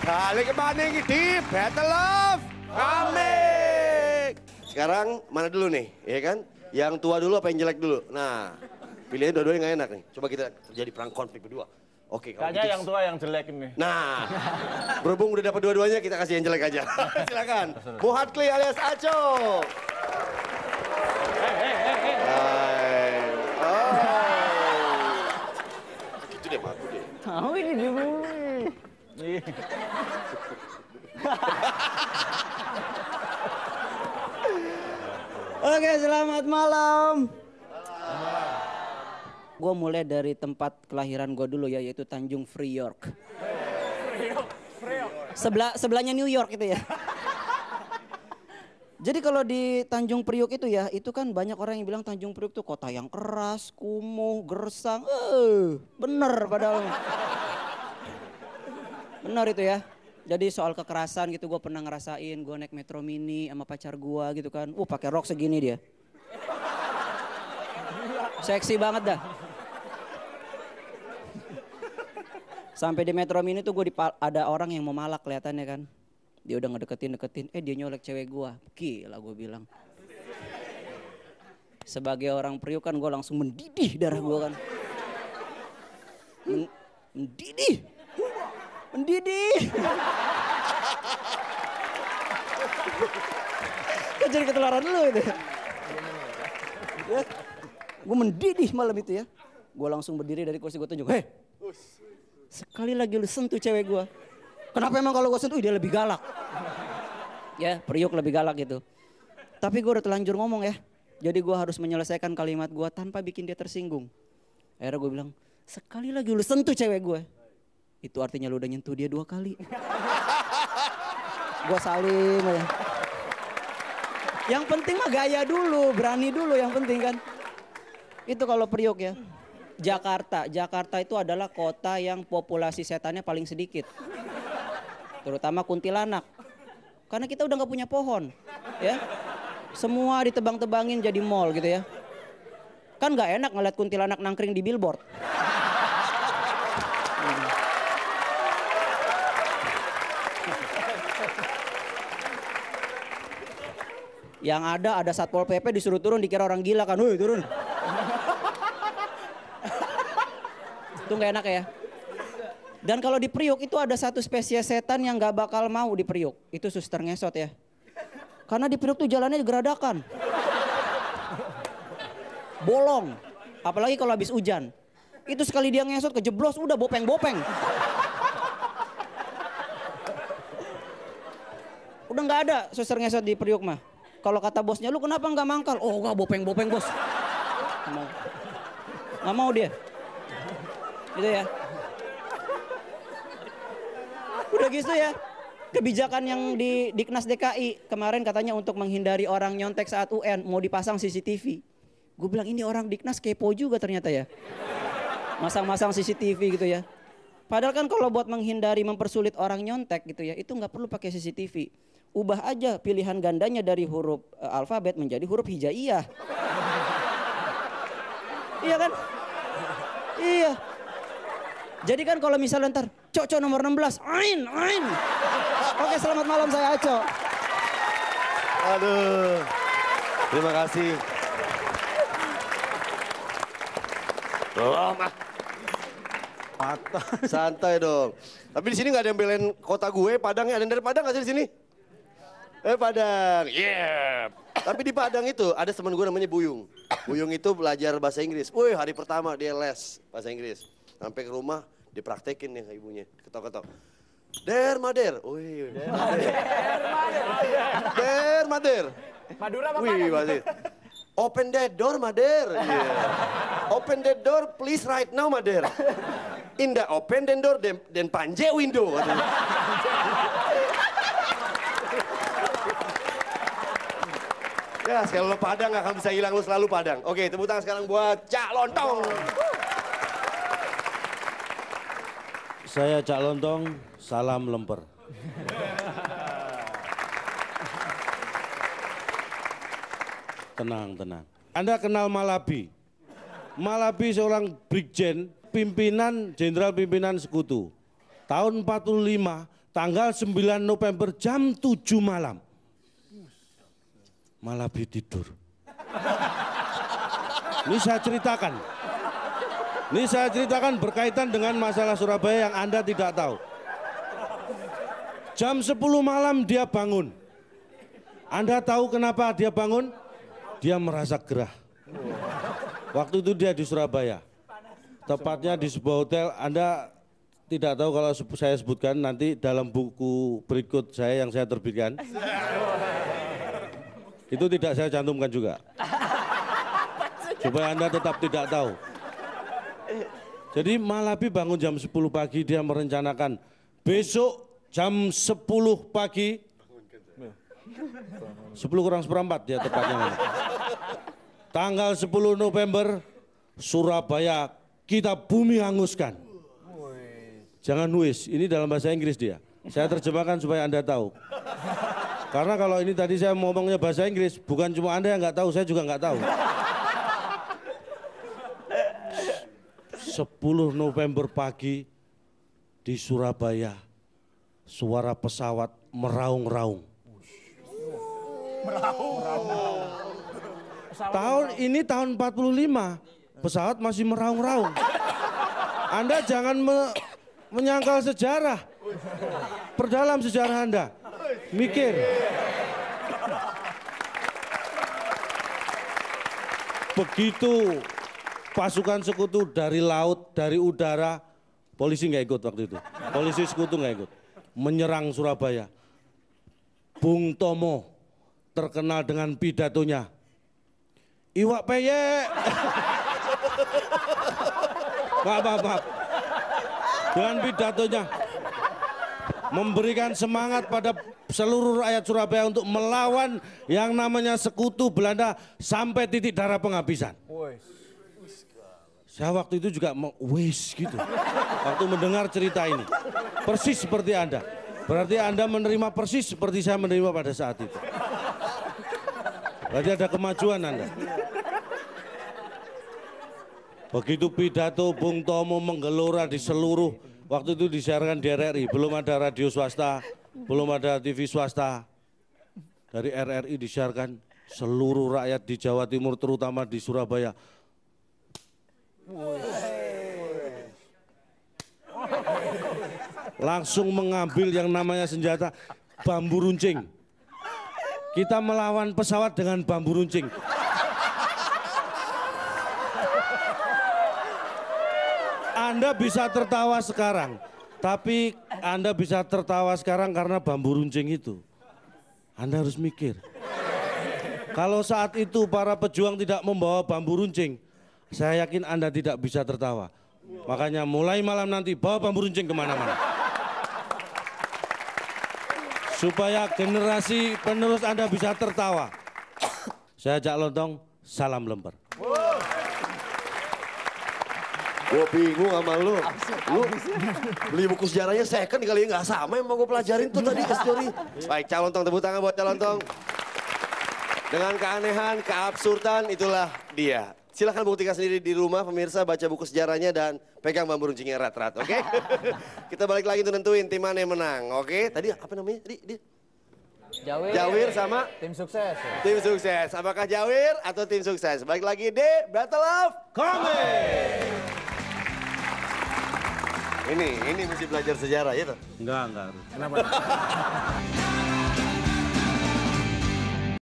Balik kemana ini di Battle of Komik. Sekarang mana dulu nih, ya kan? Yang tua dulu apa yang jelek dulu? Nah, pilihnya dua-duanya nggak enak nih. Coba kita terjadi perang konflik berdua. Oke, kalau Kayaknya gitu. yang tua yang jelek ini. Nah, berhubung udah dapat dua-duanya, kita kasih yang jelek aja. Silakan. Muhadkli alias Aco. Hai. Oh. Gitu deh, Pak. Deh. Tahu ini dulu. Oke, selamat malam. Gue mulai dari tempat kelahiran gue dulu ya, yaitu Tanjung Priok. Sebelahnya New York itu ya. Jadi kalau di Tanjung Priok itu ya, itu kan banyak orang yang bilang Tanjung Priok itu kota yang keras, kumuh, gersang. Bener padahal. Bener itu ya. Jadi soal kekerasan gitu gue pernah ngerasain, gue naik metro mini sama pacar gue gitu kan. Pakai rok segini dia. Seksi banget dah. Sampai di metro mini tuh gue ada orang yang mau malak kelihatannya kan. Dia udah ngedeketin, dia nyolek cewek gue. Gila gue bilang. Sebagai orang Priok kan gue langsung mendidih darah gue kan. Mendidih. Jadi ketularan dulu itu. Ya. Gue mendidih malam itu ya. Gue langsung berdiri dari kursi, gue tunjuk. Hei, sekali lagi lu sentuh cewek gue. Kenapa emang kalau gue sentuh dia lebih galak? Ya, Priok lebih galak gitu. Tapi gue udah telanjur ngomong ya. Jadi gue harus menyelesaikan kalimat gue tanpa bikin dia tersinggung. Akhirnya gue bilang, sekali lagi lu sentuh cewek gue. Itu artinya lu udah nyentuh dia 2 kali. Gue salim aja. Yang penting mah gaya dulu, berani dulu yang penting kan. Itu kalau Priok ya. Jakarta itu adalah kota yang populasi setannya paling sedikit. Terutama kuntilanak. Karena kita udah gak punya pohon. Ya. Semua ditebang-tebangin jadi mall gitu ya. Kan gak enak ngeliat kuntilanak nangkring di billboard. Yang ada Satpol PP disuruh turun dikira orang gila kan. Woi turun. Itu gak enak ya. Dan kalau di Priok itu ada satu spesies setan yang gak bakal mau di Priok. Itu suster ngesot ya. Karena di Priok tuh jalannya geradakan. Bolong. Apalagi kalau habis hujan. Itu sekali dia ngesot kejeblos udah bopeng-bopeng. Udah gak ada suster ngesot di Priok mah. Kalau kata bosnya, lu kenapa nggak mangkal? Oh nggak, bopeng-bopeng bos. Nggak mau dia. Gitu ya. Udah gitu ya. Kebijakan yang di Diknas DKI kemarin katanya untuk menghindari orang nyontek saat UN mau dipasang CCTV. Gue bilang ini orang Diknas kepo juga ternyata ya. Masang-masang CCTV gitu ya. Padahal kan kalau buat menghindari mempersulit orang nyontek gitu ya, itu nggak perlu pakai CCTV. Ubah aja pilihan gandanya dari huruf alfabet menjadi huruf hijaiyah. Iya kan? Iya. Jadi kan kalau misalnya ntar, Cok nomor 16, Ain. Oke, selamat malam, saya Aco. Aduh, terima kasih. Mah. Patah. Santai dong. Tapi di sini nggak ada yang belain kota gue, Padang. Ada yang dari Padang nggak sih di sini? Padang, yeah. Tapi di Padang itu ada teman gue namanya Buyung. Buyung itu belajar bahasa Inggris. Wih, hari pertama dia les bahasa Inggris. Sampai ke rumah dipraktekin nih ke ibunya, ketok-ketok. Der Mader. Wih, Der Mader. Madura apa Wih, masih. Open that door, Mader. Yeah. Open that door, please right now, Mader. Indah open that door, dan panje window. Ya, sekali lo Padang gak akan bisa hilang, lo selalu Padang. Oke, tepuk tangan sekarang buat Cak Lontong. Saya Cak Lontong, salam lemper. Tenang. Anda kenal Malabi? Malabi seorang brigjen, jenderal pimpinan sekutu. Tahun 45 Tanggal 9 November jam 7 malam. Malabi tidur. Ini saya ceritakan. Ini saya ceritakan berkaitan dengan masalah Surabaya yang Anda tidak tahu. Jam 10 malam dia bangun. Anda tahu kenapa dia bangun? Dia merasa gerah. Waktu itu dia di Surabaya. Tepatnya di sebuah hotel. Anda tidak tahu kalau saya sebutkan nanti dalam buku berikut saya yang saya terbitkan. Itu tidak saya cantumkan juga. Supaya Anda tetap tidak tahu. Jadi Malabi bangun jam 10 pagi, dia merencanakan besok jam 10 pagi. 10 kurang seperempat dia tepatnya. Tanggal 10 November, Surabaya kita bumi hanguskan. Jangan wis, ini dalam bahasa Inggris dia. Saya terjemahkan supaya Anda tahu. Karena kalau ini tadi saya ngomongnya bahasa Inggris, bukan cuma Anda yang nggak tahu, saya juga nggak tahu. 10 November pagi di Surabaya, suara pesawat meraung-raung. Tahun ini tahun 45, pesawat masih meraung-raung. Anda jangan menyangkal sejarah. Perdalam sejarah Anda. Mikir. Begitu pasukan sekutu dari laut, dari udara, polisi nggak ikut waktu itu. Polisi sekutu nggak ikut. Menyerang Surabaya. Bung Tomo terkenal dengan pidatonya. Iwak peyek. Maaf. Dengan pidatonya. Memberikan semangat pada seluruh rakyat Surabaya untuk melawan yang namanya sekutu Belanda sampai titik darah penghabisan. Saya waktu itu juga wis gitu. Waktu mendengar cerita ini. Persis seperti Anda. Berarti Anda menerima persis seperti saya menerima pada saat itu. Berarti ada kemajuan Anda. Begitu pidato Bung Tomo menggelora di seluruh, waktu itu disiarkan di RRI, belum ada radio swasta, belum ada TV swasta. Dari RRI disiarkan seluruh rakyat di Jawa Timur, terutama di Surabaya. Langsung mengambil yang namanya senjata bambu runcing. Kita melawan pesawat dengan bambu runcing. Anda bisa tertawa sekarang, tapi Anda bisa tertawa sekarang karena bambu runcing itu. Anda harus mikir. Kalau saat itu para pejuang tidak membawa bambu runcing, saya yakin Anda tidak bisa tertawa. Makanya mulai malam nanti bawa bambu runcing kemana-mana. Supaya generasi penerus Anda bisa tertawa. Saya ajak lontong, salam lemper. Gue bingung sama lu. Lu beli buku sejarahnya second kali nggak sama yang mau gue pelajarin tuh tadi history. Baik, Calontong, tepuk tangan buat Calontong. Dengan keanehan, keabsurdan, itulah dia. Silahkan buktikan sendiri di rumah, pemirsa, baca buku sejarahnya dan pegang bambu runcingnya erat-erat, oke? Kita balik lagi untuk nentuin tim mana yang menang, oke? Tadi apa namanya? Tadi Jawir sama? Tim sukses. Tim sukses. Apakah Jawir atau tim sukses? Balik lagi di Battle of Comment. Ini mesti belajar sejarah ya toh? Enggak harus. Kenapa?